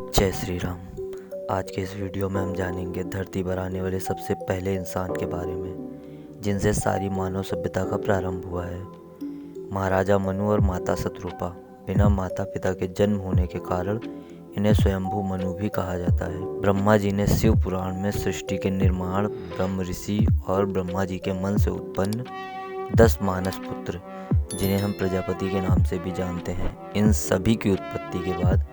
जय श्री राम। आज के इस वीडियो में हम जानेंगे धरती पर आने वाले सबसे पहले इंसान के बारे में, जिनसे सारी मानव सभ्यता का प्रारंभ हुआ है। महाराजा मनु और माता शतरूपा। बिना माता पिता के जन्म होने के कारण इन्हें स्वयंभू मनु भी कहा जाता है। ब्रह्मा जी ने शिव पुराण में सृष्टि के निर्माण, ब्रह्म ऋषि और ब्रह्मा जी के मन से उत्पन्न 10 मानस पुत्र, जिन्हें हम प्रजापति के नाम से भी जानते हैं, इन सभी की उत्पत्ति के बाद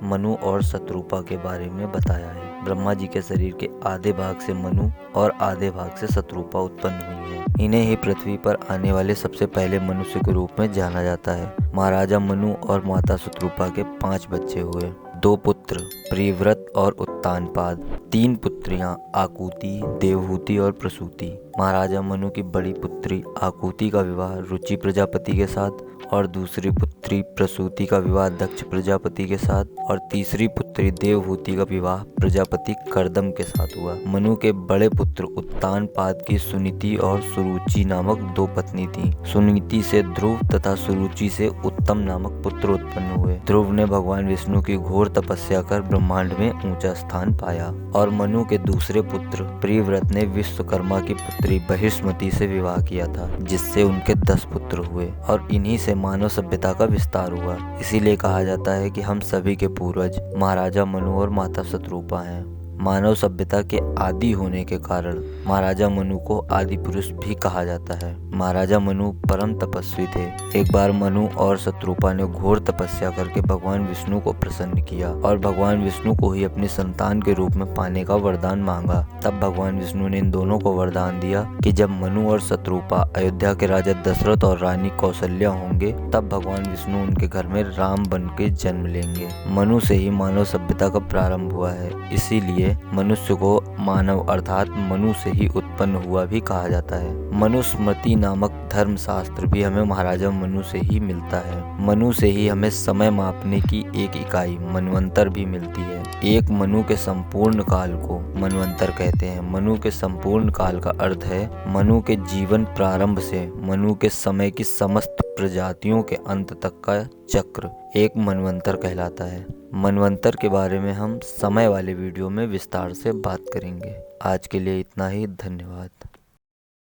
मनु और शतरूपा के बारे में बताया है। ब्रह्मा जी के शरीर के आधे भाग से मनु और आधे भाग से शतरूपा उत्पन्न हुई है। इन्हें ही पृथ्वी पर आने वाले सबसे पहले मनुष्य के रूप में जाना जाता है। महाराजा मनु और माता शतरूपा के 5 बच्चे हुए। 2 पुत्र प्रियव्रत और उत्तानपाद, 3 पुत्रियां आकुति, देवहूति और प्रसूति। महाराजा मनु की बड़ी पुत्री आकुति का विवाह रुचि प्रजापति के साथ और दूसरी पुत्री प्रसूति का विवाह दक्ष प्रजापति के साथ और तीसरी पुत्री देवहूति का विवाह प्रजापति कर्दम के साथ हुआ। मनु के बड़े पुत्र उत्तानपाद की सुनीति और सुरुचि नामक 2 पत्नी थीं। सुनीति से ध्रुव तथा सुरुचि से उत्तम नामक पुत्र उत्पन्न हुए। ध्रुव ने भगवान विष्णु की घोर तपस्या कर ब्रह्मांड में ऊंचा स्थान पाया और मनु के दूसरे पुत्र प्रियव्रत ने विश्वकर्मा की पुत्री बहिष्मति से विवाह किया था, जिससे उनके 10 पुत्र हुए और इन्हीं से मानव सभ्यता का विस्तार हुआ। इसीलिए कहा जाता है कि हम सभी के पूर्वज महाराजा मनु और माता शतरूपा हैं। मानव सभ्यता के आदि होने के कारण महाराजा मनु को आदि पुरुष भी कहा जाता है। महाराजा मनु परम तपस्वी थे। एक बार मनु और शतरूपा ने घोर तपस्या करके भगवान विष्णु को प्रसन्न किया और भगवान विष्णु को ही अपनी संतान के रूप में पाने का वरदान मांगा। तब भगवान विष्णु ने इन दोनों को वरदान दिया कि जब मनु और शतरूपा अयोध्या के राजा दशरथ और रानी कौशल्या होंगे, तब भगवान विष्णु उनके घर में राम बन के जन्म लेंगे। मनु से ही मानव सभ्यता का प्रारंभ हुआ है, इसीलिए मनुष्य को मानव अर्थात मनु से ही उत्पन्न हुआ भी कहा जाता है। मनुस्मृति नामक धर्म शास्त्र भी हमें महाराजा मनु से ही मिलता है। मनु से ही हमें समय मापने की एक इकाई मनवंतर भी मिलती है। एक मनु के संपूर्ण काल को मनवंतर कहते हैं। मनु के संपूर्ण काल का अर्थ है मनु के जीवन प्रारंभ से मनु के समय की समस्त प्रजातियों के अंत तक का चक्र एक मनवंतर कहलाता है। मनवंतर के बारे में हम समय वाले वीडियो में विस्तार से बात करेंगे। आज के लिए इतना ही। धन्यवाद।